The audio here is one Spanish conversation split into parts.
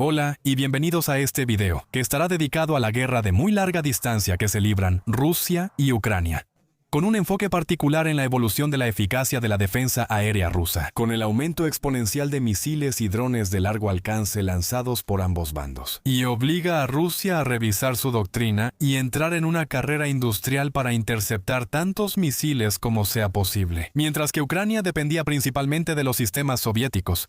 Hola y bienvenidos a este video, que estará dedicado a la guerra de muy larga distancia que se libran Rusia y Ucrania, con un enfoque particular en la evolución de la eficacia de la defensa aérea rusa, con el aumento exponencial de misiles y drones de largo alcance lanzados por ambos bandos. Y obliga a Rusia a revisar su doctrina y entrar en una carrera industrial para interceptar tantos misiles como sea posible, mientras que Ucrania dependía principalmente de los sistemas soviéticos,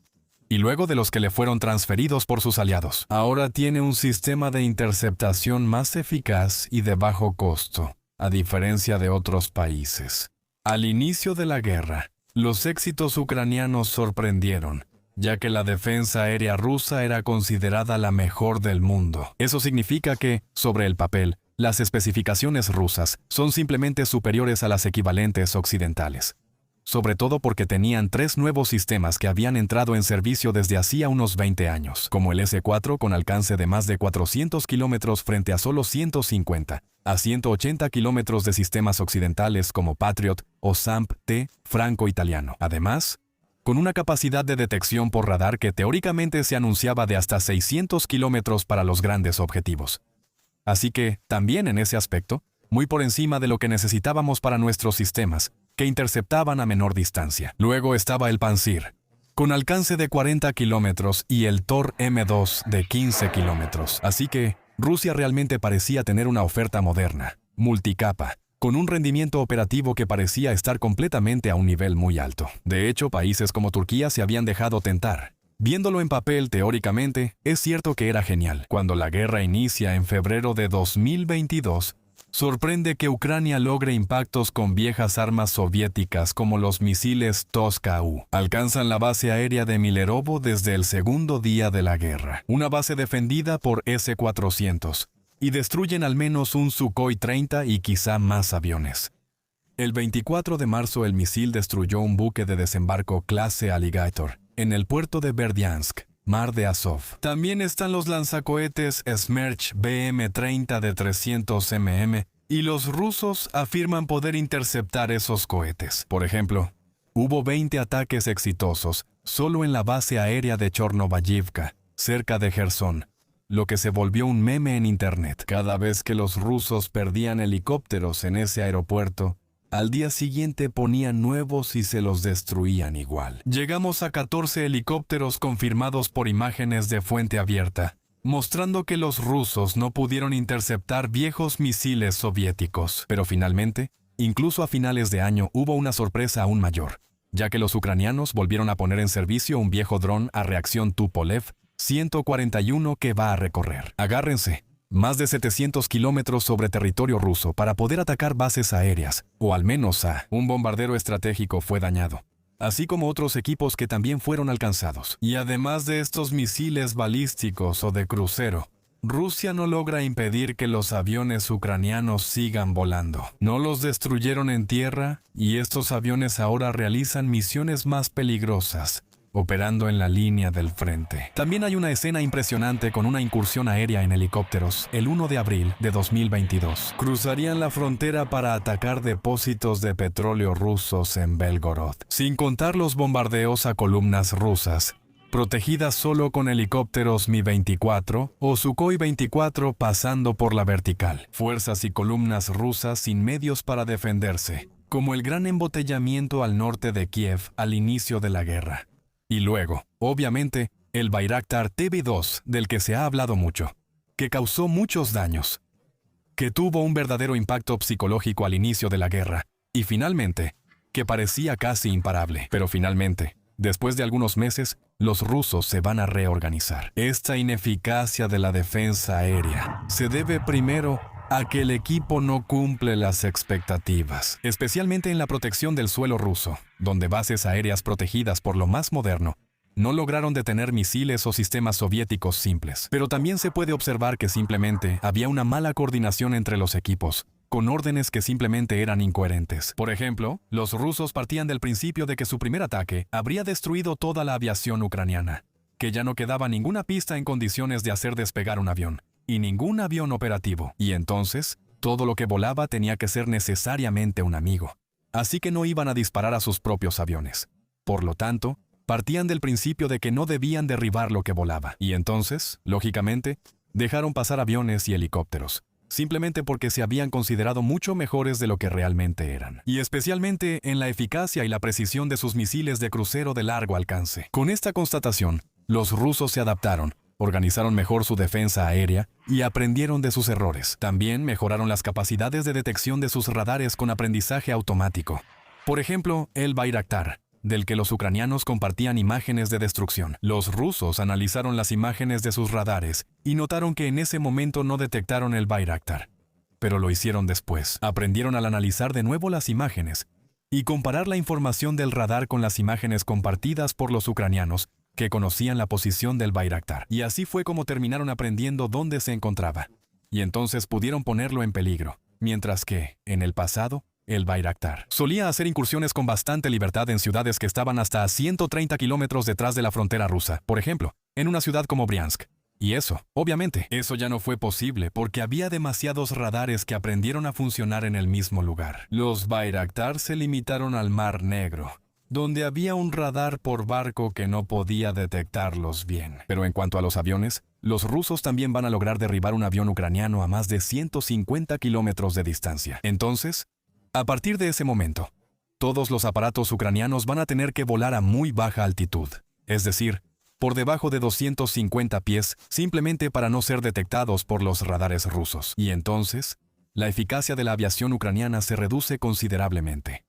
y luego de los que le fueron transferidos por sus aliados. Ahora tiene un sistema de interceptación más eficaz y de bajo costo, a diferencia de otros países. Al inicio de la guerra, los éxitos ucranianos sorprendieron, ya que la defensa aérea rusa era considerada la mejor del mundo. Eso significa que, sobre el papel, las especificaciones rusas son simplemente superiores a las equivalentes occidentales. Sobre todo porque tenían 3 nuevos sistemas que habían entrado en servicio desde hacía unos 20 años, como el S-4 con alcance de más de 400 kilómetros frente a solo 150, a 180 kilómetros de sistemas occidentales como Patriot o SAMP-T franco-italiano. Además, con una capacidad de detección por radar que teóricamente se anunciaba de hasta 600 kilómetros para los grandes objetivos. Así que, también en ese aspecto, muy por encima de lo que necesitábamos para nuestros sistemas, que interceptaban a menor distancia. Luego estaba el Pantsir, con alcance de 40 kilómetros, y el Tor M2 de 15 kilómetros. Así que, Rusia realmente parecía tener una oferta moderna, multicapa, con un rendimiento operativo que parecía estar completamente a un nivel muy alto. De hecho, países como Turquía se habían dejado tentar. Viéndolo en papel, teóricamente, es cierto que era genial. Cuando la guerra inicia en febrero de 2022, sorprende que Ucrania logre impactos con viejas armas soviéticas como los misiles Toska-U. Alcanzan la base aérea de Milerovo desde el segundo día de la guerra, una base defendida por S-400, y destruyen al menos un Sukhoi 30 y quizá más aviones. El 24 de marzo el misil destruyó un buque de desembarco clase Alligator en el puerto de Berdiansk, Mar de Azov. También están los lanzacohetes Smerch BM-30 de 300 mm, y los rusos afirman poder interceptar esos cohetes. Por ejemplo, hubo 20 ataques exitosos solo en la base aérea de Chornobayivka, cerca de Gerson, lo que se volvió un meme en internet. Cada vez que los rusos perdían helicópteros en ese aeropuerto, al día siguiente ponían nuevos y se los destruían igual. Llegamos a 14 helicópteros confirmados por imágenes de fuente abierta, mostrando que los rusos no pudieron interceptar viejos misiles soviéticos. Pero finalmente, incluso a finales de año hubo una sorpresa aún mayor, ya que los ucranianos volvieron a poner en servicio un viejo dron a reacción Tupolev 141 que va a recorrer, agárrense, más de 700 kilómetros sobre territorio ruso para poder atacar bases aéreas, o al menos un bombardero estratégico fue dañado, así como otros equipos que también fueron alcanzados. Y además de estos misiles balísticos o de crucero, Rusia no logra impedir que los aviones ucranianos sigan volando. No los destruyeron en tierra, y estos aviones ahora realizan misiones más peligrosas, operando en la línea del frente. También hay una escena impresionante con una incursión aérea en helicópteros el 1 de abril de 2022. Cruzarían la frontera para atacar depósitos de petróleo rusos en Belgorod, sin contar los bombardeos a columnas rusas, protegidas solo con helicópteros Mi-24 o Sukhoi 24 pasando por la vertical. Fuerzas y columnas rusas sin medios para defenderse, como el gran embotellamiento al norte de Kiev al inicio de la guerra. Y luego, obviamente, el Bayraktar TB2, del que se ha hablado mucho, que causó muchos daños, que tuvo un verdadero impacto psicológico al inicio de la guerra, y finalmente, que parecía casi imparable. Pero finalmente, después de algunos meses, los rusos se van a reorganizar. Esta ineficacia de la defensa aérea se debe primero a que el equipo no cumple las expectativas, especialmente en la protección del suelo ruso, donde bases aéreas protegidas por lo más moderno no lograron detener misiles o sistemas soviéticos simples. Pero también se puede observar que simplemente había una mala coordinación entre los equipos, con órdenes que simplemente eran incoherentes. Por ejemplo, los rusos partían del principio de que su primer ataque habría destruido toda la aviación ucraniana, que ya no quedaba ninguna pista en condiciones de hacer despegar un avión, y ningún avión operativo. Y entonces, todo lo que volaba tenía que ser necesariamente un amigo. Así que no iban a disparar a sus propios aviones. Por lo tanto, partían del principio de que no debían derribar lo que volaba. Y entonces, lógicamente, dejaron pasar aviones y helicópteros, simplemente porque se habían considerado mucho mejores de lo que realmente eran. Y especialmente en la eficacia y la precisión de sus misiles de crucero de largo alcance. Con esta constatación, los rusos se adaptaron, organizaron mejor su defensa aérea y aprendieron de sus errores. También mejoraron las capacidades de detección de sus radares con aprendizaje automático. Por ejemplo, el Bayraktar, del que los ucranianos compartían imágenes de destrucción. Los rusos analizaron las imágenes de sus radares y notaron que en ese momento no detectaron el Bayraktar, pero lo hicieron después. Aprendieron al analizar de nuevo las imágenes y comparar la información del radar con las imágenes compartidas por los ucranianos que conocían la posición del Bayraktar. Y así fue como terminaron aprendiendo dónde se encontraba. Y entonces pudieron ponerlo en peligro, mientras que, en el pasado, el Bayraktar solía hacer incursiones con bastante libertad en ciudades que estaban hasta a 130 kilómetros detrás de la frontera rusa. Por ejemplo, en una ciudad como Briansk. Y eso, obviamente, eso ya no fue posible porque había demasiados radares que aprendieron a funcionar en el mismo lugar. Los Bayraktar se limitaron al Mar Negro, donde había un radar por barco que no podía detectarlos bien. Pero en cuanto a los aviones, los rusos también van a lograr derribar un avión ucraniano a más de 150 kilómetros de distancia. Entonces, a partir de ese momento, todos los aparatos ucranianos van a tener que volar a muy baja altitud, es decir, por debajo de 250 pies, simplemente para no ser detectados por los radares rusos. Y entonces, la eficacia de la aviación ucraniana se reduce considerablemente.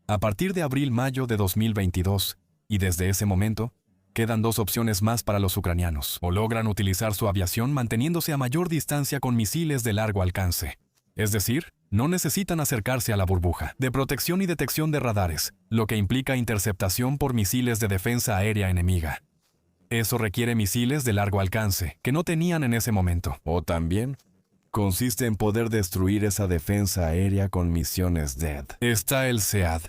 A partir de abril-mayo de 2022, y desde ese momento, quedan dos opciones más para los ucranianos. O logran utilizar su aviación manteniéndose a mayor distancia con misiles de largo alcance. Es decir, no necesitan acercarse a la burbuja de protección y detección de radares, lo que implica interceptación por misiles de defensa aérea enemiga. Eso requiere misiles de largo alcance, que no tenían en ese momento. O también consiste en poder destruir esa defensa aérea con misiones DED. Está el SEAD,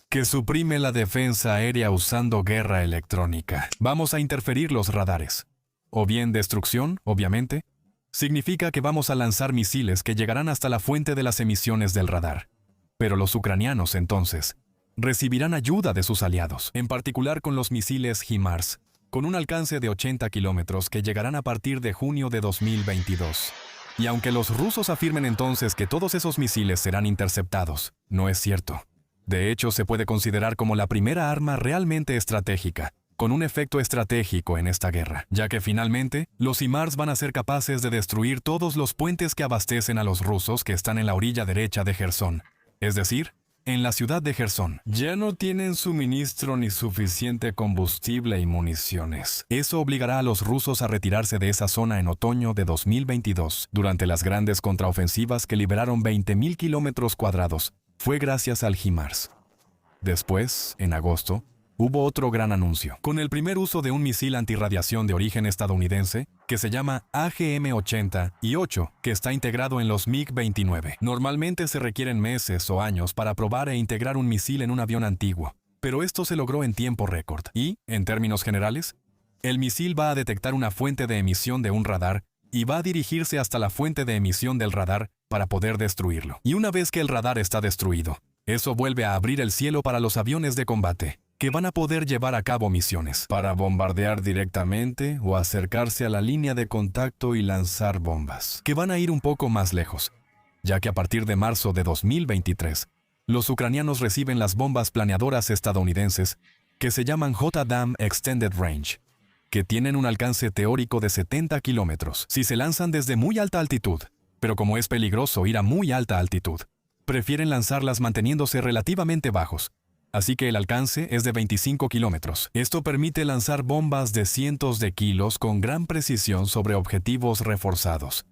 que suprime la defensa aérea usando guerra electrónica. Vamos a interferir los radares. O bien destrucción, obviamente, significa que vamos a lanzar misiles que llegarán hasta la fuente de las emisiones del radar. Pero los ucranianos, entonces, recibirán ayuda de sus aliados, en particular con los misiles HIMARS, con un alcance de 80 kilómetros que llegarán a partir de junio de 2022. Y aunque los rusos afirmen entonces que todos esos misiles serán interceptados, no es cierto. De hecho, se puede considerar como la primera arma realmente estratégica, con un efecto estratégico en esta guerra, ya que finalmente, los HIMARS van a ser capaces de destruir todos los puentes que abastecen a los rusos que están en la orilla derecha de Jersón, es decir, en la ciudad de Jersón. Ya no tienen suministro ni suficiente combustible y municiones. Eso obligará a los rusos a retirarse de esa zona en otoño de 2022, durante las grandes contraofensivas que liberaron 20.000 kilómetros cuadrados. Fue gracias al HIMARS. Después, en agosto, hubo otro gran anuncio, con el primer uso de un misil antirradiación de origen estadounidense, que se llama AGM-80 y 8, que está integrado en los MiG-29. Normalmente se requieren meses o años para probar e integrar un misil en un avión antiguo, pero esto se logró en tiempo récord. Y, en términos generales, el misil va a detectar una fuente de emisión de un radar y va a dirigirse hasta la fuente de emisión del radar para poder destruirlo. Y una vez que el radar está destruido, eso vuelve a abrir el cielo para los aviones de combate, que van a poder llevar a cabo misiones para bombardear directamente o acercarse a la línea de contacto y lanzar bombas, que van a ir un poco más lejos, ya que a partir de marzo de 2023, los ucranianos reciben las bombas planeadoras estadounidenses que se llaman JDAM Extended Range, que tienen un alcance teórico de 70 kilómetros si se lanzan desde muy alta altitud, pero como es peligroso ir a muy alta altitud, prefieren lanzarlas manteniéndose relativamente bajos. Así que el alcance es de 25 kilómetros. Esto permite lanzar bombas de cientos de kilos con gran precisión sobre objetivos reforzados,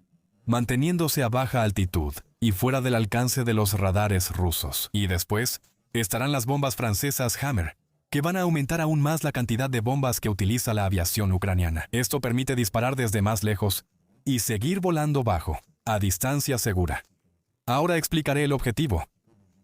manteniéndose a baja altitud y fuera del alcance de los radares rusos. Y después estarán las bombas francesas Hammer, que van a aumentar aún más la cantidad de bombas que utiliza la aviación ucraniana. Esto permite disparar desde más lejos y seguir volando bajo, a distancia segura. Ahora explicaré el objetivo.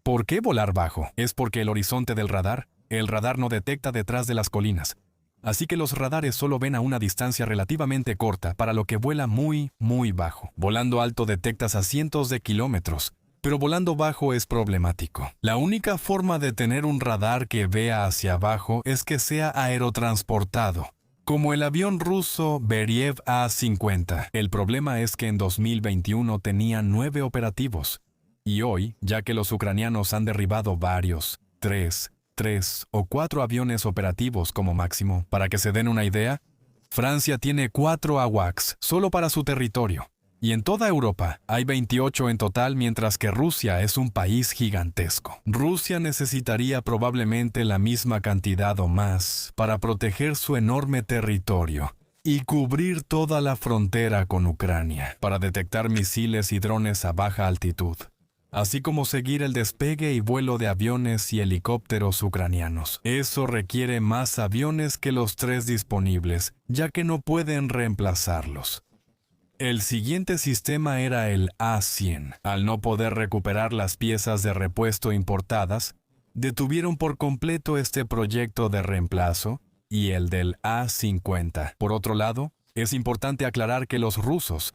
¿Por qué volar bajo? Es porque el horizonte del radar, el radar no detecta detrás de las colinas. Así que los radares solo ven a una distancia relativamente corta para lo que vuela muy, muy bajo. Volando alto detectas a cientos de kilómetros, pero volando bajo es problemático. La única forma de tener un radar que vea hacia abajo es que sea aerotransportado, como el avión ruso Beriev A-50. El problema es que en 2021 tenían 9 operativos. Y hoy, ya que los ucranianos han derribado varios, 3 o 4 aviones operativos como máximo, para que se den una idea, Francia tiene 4 AWACS solo para su territorio. Y en toda Europa hay 28 en total, mientras que Rusia es un país gigantesco. Rusia necesitaría probablemente la misma cantidad o más para proteger su enorme territorio y cubrir toda la frontera con Ucrania, para detectar misiles y drones a baja altitud, así como seguir el despegue y vuelo de aviones y helicópteros ucranianos. Eso requiere más aviones que los 3 disponibles, ya que no pueden reemplazarlos. El siguiente sistema era el A-100. Al no poder recuperar las piezas de repuesto importadas, detuvieron por completo este proyecto de reemplazo y el del A-50. Por otro lado, es importante aclarar que los rusos,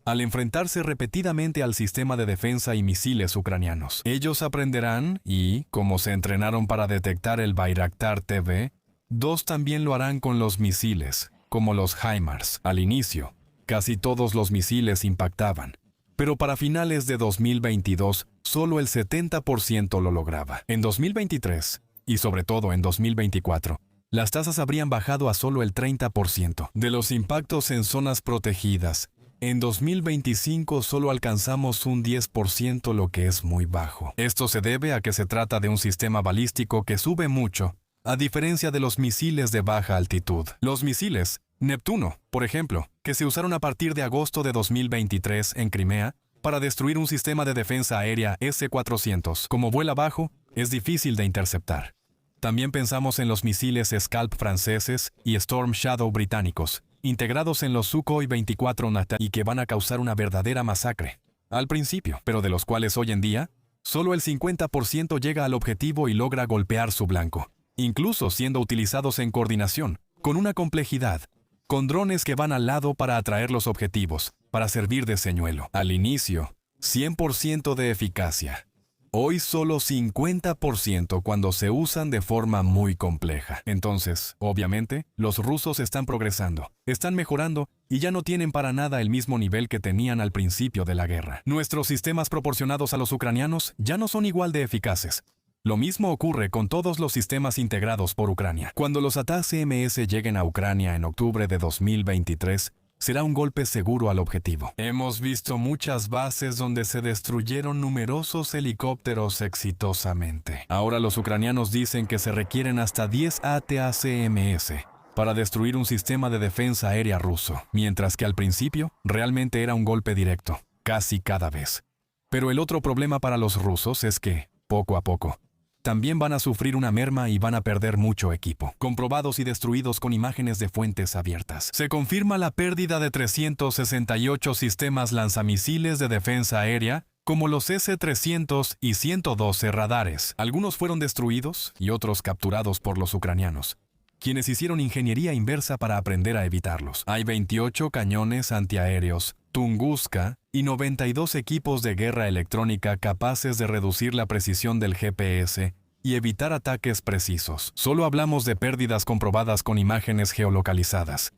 al enfrentarse repetidamente al sistema de defensa y misiles ucranianos, ellos aprenderán y, como se entrenaron para detectar el Bayraktar TV-2, también lo harán con los misiles, como los HIMARS. Al inicio, casi todos los misiles impactaban, pero para finales de 2022, solo el 70% lo lograba. En 2023, y sobre todo en 2024, las tasas habrían bajado a solo el 30%. De los impactos en zonas protegidas, en 2025 solo alcanzamos un 10%, lo que es muy bajo. Esto se debe a que se trata de un sistema balístico que sube mucho, a diferencia de los misiles de baja altitud. Los misiles Neptuno, por ejemplo, que se usaron a partir de agosto de 2023 en Crimea para destruir un sistema de defensa aérea S-400. Como vuela bajo, es difícil de interceptar. También pensamos en los misiles Scalp franceses y Storm Shadow británicos, integrados en los Sukhoi 24 Nata y que van a causar una verdadera masacre. Al principio, pero de los cuales hoy en día, solo el 50% llega al objetivo y logra golpear su blanco, incluso siendo utilizados en coordinación, con una complejidad, con drones que van al lado para atraer los objetivos, para servir de señuelo. Al inicio, 100% de eficacia. Hoy solo 50% cuando se usan de forma muy compleja. Entonces, obviamente, los rusos están progresando, están mejorando y ya no tienen para nada el mismo nivel que tenían al principio de la guerra. Nuestros sistemas proporcionados a los ucranianos ya no son igual de eficaces. Lo mismo ocurre con todos los sistemas integrados por Ucrania. Cuando los ATACMS lleguen a Ucrania en octubre de 2023, será un golpe seguro al objetivo. Hemos visto muchas bases donde se destruyeron numerosos helicópteros exitosamente. Ahora los ucranianos dicen que se requieren hasta 10 ATACMS para destruir un sistema de defensa aérea ruso, mientras que al principio realmente era un golpe directo, casi cada vez. Pero el otro problema para los rusos es que, poco a poco, también van a sufrir una merma y van a perder mucho equipo, comprobados y destruidos con imágenes de fuentes abiertas. Se confirma la pérdida de 368 sistemas lanzamisiles de defensa aérea, como los S-300 y 112 radares. Algunos fueron destruidos y otros capturados por los ucranianos, quienes hicieron ingeniería inversa para aprender a evitarlos. Hay 28 cañones antiaéreos Tunguska y 92 equipos de guerra electrónica capaces de reducir la precisión del GPS y evitar ataques precisos. Solo hablamos de pérdidas comprobadas con imágenes geolocalizadas.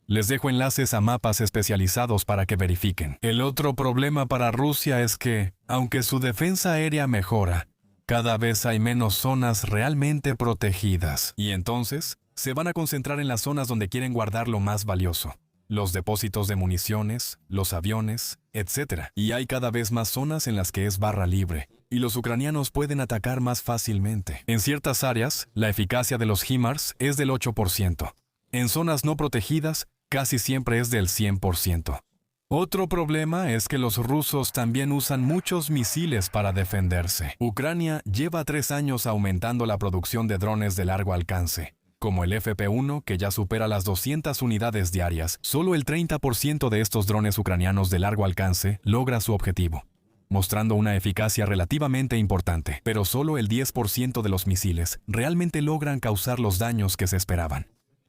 Les dejo enlaces a mapas especializados para que verifiquen. El otro problema para Rusia es que, aunque su defensa aérea mejora, cada vez hay menos zonas realmente protegidas. Y entonces, se van a concentrar en las zonas donde quieren guardar lo más valioso: los depósitos de municiones, los aviones, etc. Y hay cada vez más zonas en las que es barra libre, y los ucranianos pueden atacar más fácilmente. En ciertas áreas, la eficacia de los HIMARS es del 8%. En zonas no protegidas, casi siempre es del 100%. Otro problema es que los rusos también usan muchos misiles para defenderse. Ucrania lleva 3 años aumentando la producción de drones de largo alcance, como el FP-1, que ya supera las 200 unidades diarias. Solo el 30% de estos drones ucranianos de largo alcance logra su objetivo, mostrando una eficacia relativamente importante. Pero solo el 10% de los misiles realmente logran causar los daños que se esperaban.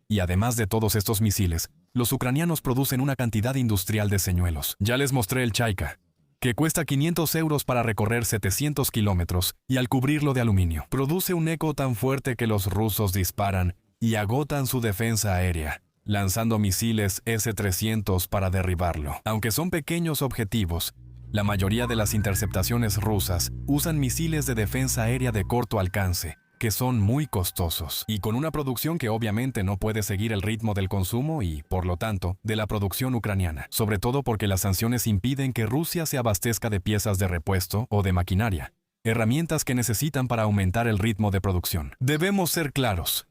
Y además de todos estos misiles, los ucranianos producen una cantidad industrial de señuelos. Ya les mostré el Chaika, que cuesta 500 euros para recorrer 700 kilómetros y al cubrirlo de aluminio. Produce un eco tan fuerte que los rusos disparan y agotan su defensa aérea, lanzando misiles S-300 para derribarlo. Aunque son pequeños objetivos, la mayoría de las interceptaciones rusas usan misiles de defensa aérea de corto alcance, que son muy costosos, y con una producción que obviamente no puede seguir el ritmo del consumo y, por lo tanto, de la producción ucraniana, sobre todo porque las sanciones impiden que Rusia se abastezca de piezas de repuesto o de maquinaria, herramientas que necesitan para aumentar el ritmo de producción. Debemos ser claros.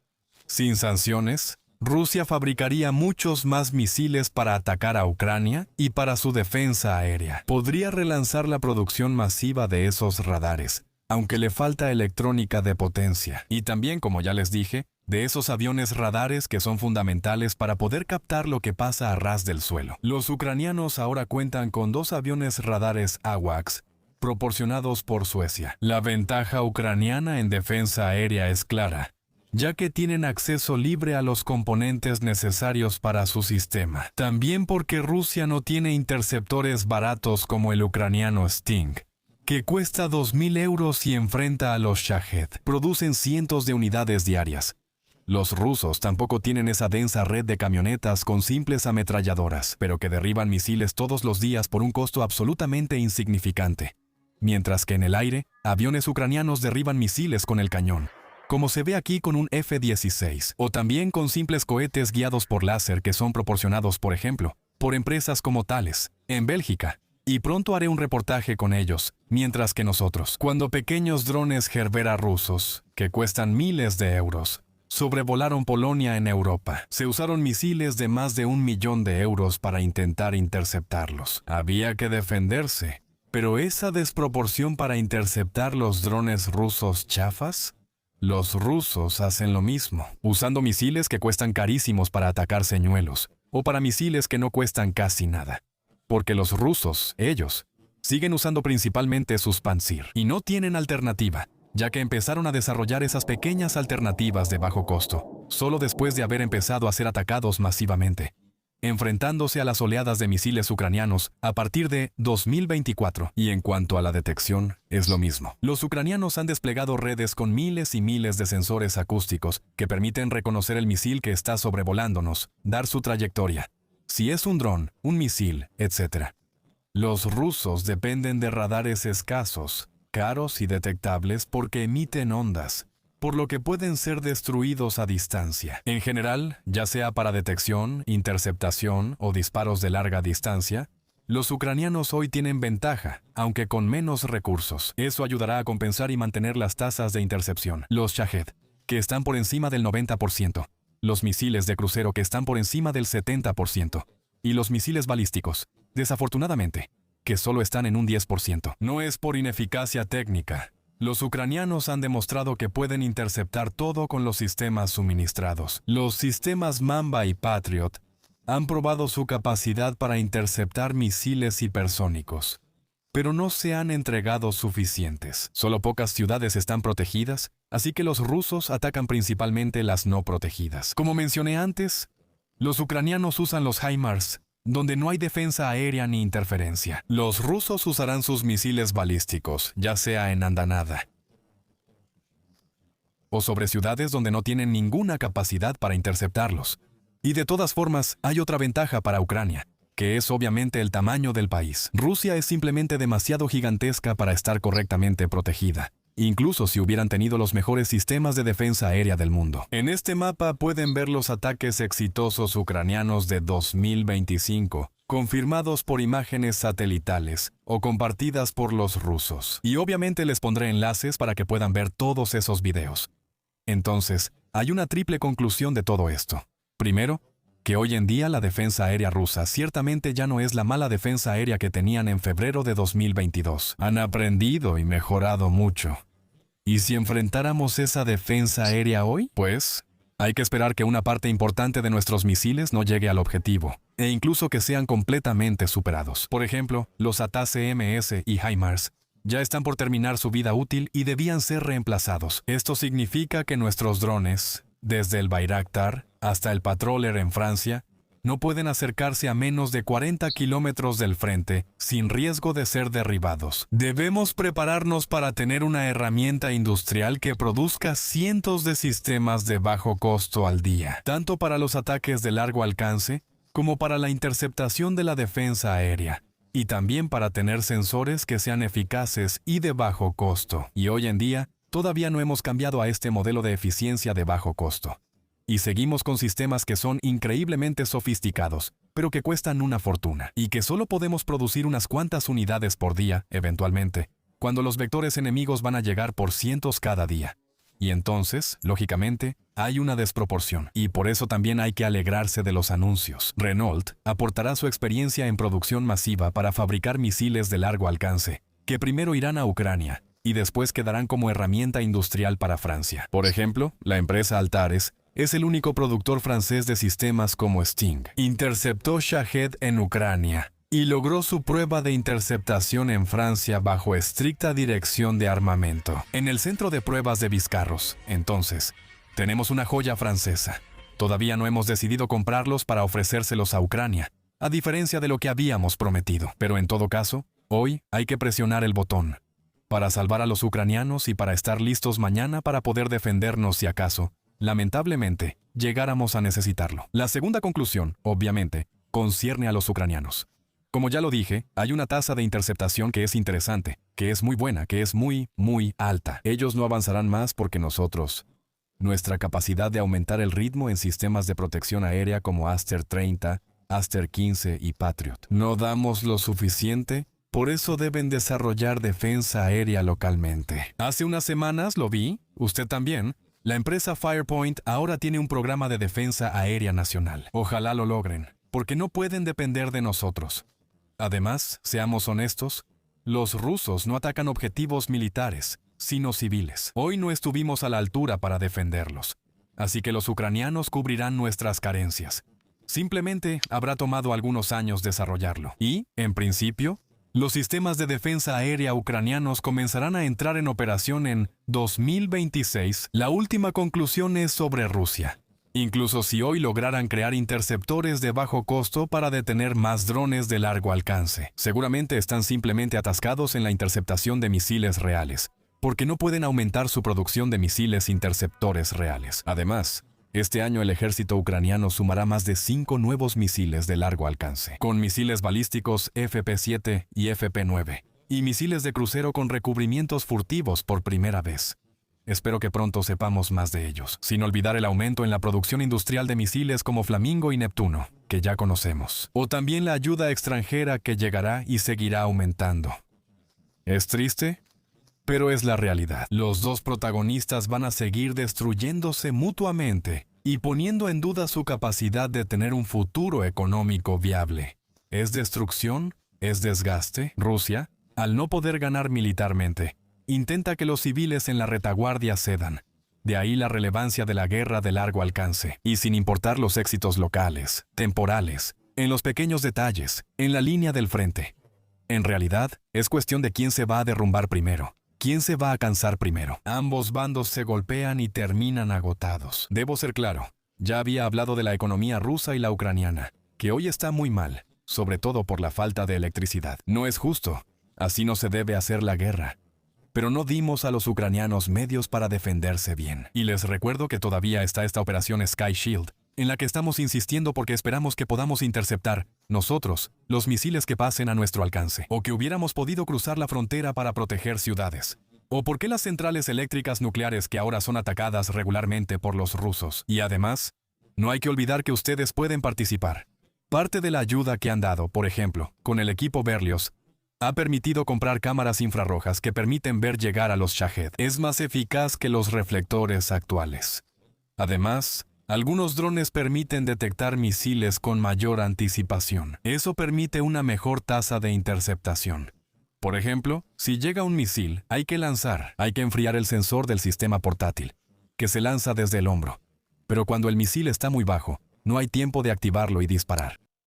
Sin sanciones, Rusia fabricaría muchos más misiles para atacar a Ucrania y para su defensa aérea. Podría relanzar la producción masiva de esos radares, aunque le falta electrónica de potencia. Y también, como ya les dije, de esos aviones radares que son fundamentales para poder captar lo que pasa a ras del suelo. Los ucranianos ahora cuentan con 2 aviones radares AWACS, proporcionados por Suecia. La ventaja ucraniana en defensa aérea es clara, ya que tienen acceso libre a los componentes necesarios para su sistema. También porque Rusia no tiene interceptores baratos como el ucraniano Sting, que cuesta 2.000 euros y enfrenta a los Shahed. Producen cientos de unidades diarias. Los rusos tampoco tienen esa densa red de camionetas con simples ametralladoras, pero que derriban misiles todos los días por un costo absolutamente insignificante. Mientras que en el aire, aviones ucranianos derriban misiles con el cañón, como se ve aquí con un F-16, o también con simples cohetes guiados por láser que son proporcionados, por ejemplo, por empresas como Thales, en Bélgica. Y pronto haré un reportaje con ellos, mientras que nosotros, cuando pequeños drones Gerbera rusos, que cuestan miles de euros, sobrevolaron Polonia en Europa, se usaron misiles de más de 1 millón de euros para intentar interceptarlos. Había que defenderse, pero esa desproporción para interceptar los drones rusos chafas, los rusos hacen lo mismo, usando misiles que cuestan carísimos para atacar señuelos, o para misiles que no cuestan casi nada. Porque los rusos, ellos, siguen usando principalmente sus Pantsir y no tienen alternativa, ya que empezaron a desarrollar esas pequeñas alternativas de bajo costo, solo después de haber empezado a ser atacados masivamente, enfrentándose a las oleadas de misiles ucranianos a partir de 2024. Y en cuanto a la detección, es lo mismo. Los ucranianos han desplegado redes con miles y miles de sensores acústicos que permiten reconocer el misil que está sobrevolándonos, dar su trayectoria, si es un dron, un misil, etc. Los rusos dependen de radares escasos, caros y detectables porque emiten ondas, por lo que pueden ser destruidos a distancia. En general, ya sea para detección, interceptación o disparos de larga distancia, los ucranianos hoy tienen ventaja, aunque con menos recursos. Eso ayudará a compensar y mantener las tasas de intercepción. Los Shahed, que están por encima del 90%. Los misiles de crucero que están por encima del 70%, y los misiles balísticos, desafortunadamente, que solo están en un 10%. No es por ineficacia técnica. Los ucranianos han demostrado que pueden interceptar todo con los sistemas suministrados. Los sistemas Mamba y Patriot han probado su capacidad para interceptar misiles hipersónicos, pero no se han entregado suficientes. Solo pocas ciudades están protegidas, así que los rusos atacan principalmente las no protegidas. Como mencioné antes, los ucranianos usan los HIMARS, donde no hay defensa aérea ni interferencia. Los rusos usarán sus misiles balísticos, ya sea en andanada o sobre ciudades donde no tienen ninguna capacidad para interceptarlos. Y de todas formas, hay otra ventaja para Ucrania, que es obviamente el tamaño del país. Rusia es simplemente demasiado gigantesca para estar correctamente protegida, incluso si hubieran tenido los mejores sistemas de defensa aérea del mundo. En este mapa pueden ver los ataques exitosos ucranianos de 2025, confirmados por imágenes satelitales o compartidas por los rusos. Y obviamente les pondré enlaces para que puedan ver todos esos videos. Entonces, hay una triple conclusión de todo esto. Primero, que hoy en día la defensa aérea rusa ciertamente ya no es la mala defensa aérea que tenían en febrero de 2022. Han aprendido y mejorado mucho. ¿Y si enfrentáramos esa defensa aérea hoy? Pues, hay que esperar que una parte importante de nuestros misiles no llegue al objetivo, e incluso que sean completamente superados. Por ejemplo, los ATACMS y HIMARS ya están por terminar su vida útil y debían ser reemplazados. Esto significa que nuestros drones, desde el Bayraktar hasta el Patroller en Francia, no pueden acercarse a menos de 40 kilómetros del frente sin riesgo de ser derribados. Debemos prepararnos para tener una herramienta industrial que produzca cientos de sistemas de bajo costo al día, tanto para los ataques de largo alcance como para la interceptación de la defensa aérea, y también para tener sensores que sean eficaces y de bajo costo. Y hoy en día, todavía no hemos cambiado a este modelo de eficiencia de bajo costo. Y seguimos con sistemas que son increíblemente sofisticados, pero que cuestan una fortuna, y que solo podemos producir unas cuantas unidades por día, eventualmente, cuando los vectores enemigos van a llegar por cientos cada día. Y entonces, lógicamente, hay una desproporción, y por eso también hay que alegrarse de los anuncios. Renault aportará su experiencia en producción masiva para fabricar misiles de largo alcance, que primero irán a Ucrania, y después quedarán como herramienta industrial para Francia. Por ejemplo, la empresa Altares es el único productor francés de sistemas como Sting. Interceptó Shahed en Ucrania y logró su prueba de interceptación en Francia bajo estricta dirección de armamento. En el centro de pruebas de Biscarrosse, entonces, tenemos una joya francesa. Todavía no hemos decidido comprarlos para ofrecérselos a Ucrania, a diferencia de lo que habíamos prometido. Pero en todo caso, hoy hay que presionar el botón para salvar a los ucranianos y para estar listos mañana para poder defendernos si acaso, lamentablemente, llegáramos a necesitarlo. La segunda conclusión, obviamente, concierne a los ucranianos. Como ya lo dije, hay una tasa de interceptación que es interesante, que es muy buena, que es muy alta. Ellos no avanzarán más porque nosotros, nuestra capacidad de aumentar el ritmo en sistemas de protección aérea como Aster 30, Aster 15 y Patriot, no damos lo suficiente. Por eso deben desarrollar defensa aérea localmente. Hace unas semanas lo vi, usted también. La empresa Firepoint ahora tiene un programa de defensa aérea nacional. Ojalá lo logren, porque no pueden depender de nosotros. Además, seamos honestos, los rusos no atacan objetivos militares, sino civiles. Hoy no estuvimos a la altura para defenderlos, así que los ucranianos cubrirán nuestras carencias. Simplemente habrá tomado algunos años desarrollarlo. Y, en principio, los sistemas de defensa aérea ucranianos comenzarán a entrar en operación en 2026. La última conclusión es sobre Rusia. Incluso si hoy lograran crear interceptores de bajo costo para detener más drones de largo alcance, seguramente están simplemente atascados en la interceptación de misiles reales, porque no pueden aumentar su producción de misiles interceptores reales. Además, este año el ejército ucraniano sumará más de 5 nuevos misiles de largo alcance, con misiles balísticos FP-7 y FP-9, y misiles de crucero con recubrimientos furtivos por primera vez. Espero que pronto sepamos más de ellos, sin olvidar el aumento en la producción industrial de misiles como Flamingo y Neptuno, que ya conocemos, o también la ayuda extranjera que llegará y seguirá aumentando. ¿Es triste? Pero es la realidad. Los dos protagonistas van a seguir destruyéndose mutuamente y poniendo en duda su capacidad de tener un futuro económico viable. ¿Es destrucción? ¿Es desgaste? Rusia, al no poder ganar militarmente, intenta que los civiles en la retaguardia cedan. De ahí la relevancia de la guerra de largo alcance. Y sin importar los éxitos locales, temporales, en los pequeños detalles, en la línea del frente. En realidad, es cuestión de quién se va a derrumbar primero. ¿Quién se va a cansar primero? Ambos bandos se golpean y terminan agotados. Debo ser claro, ya había hablado de la economía rusa y la ucraniana, que hoy está muy mal, sobre todo por la falta de electricidad. No es justo, así no se debe hacer la guerra. Pero no dimos a los ucranianos medios para defenderse bien. Y les recuerdo que todavía está esta operación Sky Shield, en la que estamos insistiendo porque esperamos que podamos interceptar, nosotros, los misiles que pasen a nuestro alcance, o que hubiéramos podido cruzar la frontera para proteger ciudades. ¿O por qué las centrales eléctricas nucleares que ahora son atacadas regularmente por los rusos? Y además, no hay que olvidar que ustedes pueden participar. Parte de la ayuda que han dado, por ejemplo, con el equipo Berlioz, ha permitido comprar cámaras infrarrojas que permiten ver llegar a los Shahed. Es más eficaz que los reflectores actuales. Además, algunos drones permiten detectar misiles con mayor anticipación. Eso permite una mejor tasa de interceptación. Por ejemplo, si llega un misil, hay que enfriar el sensor del sistema portátil, que se lanza desde el hombro. Pero cuando el misil está muy bajo, no hay tiempo de activarlo y disparar.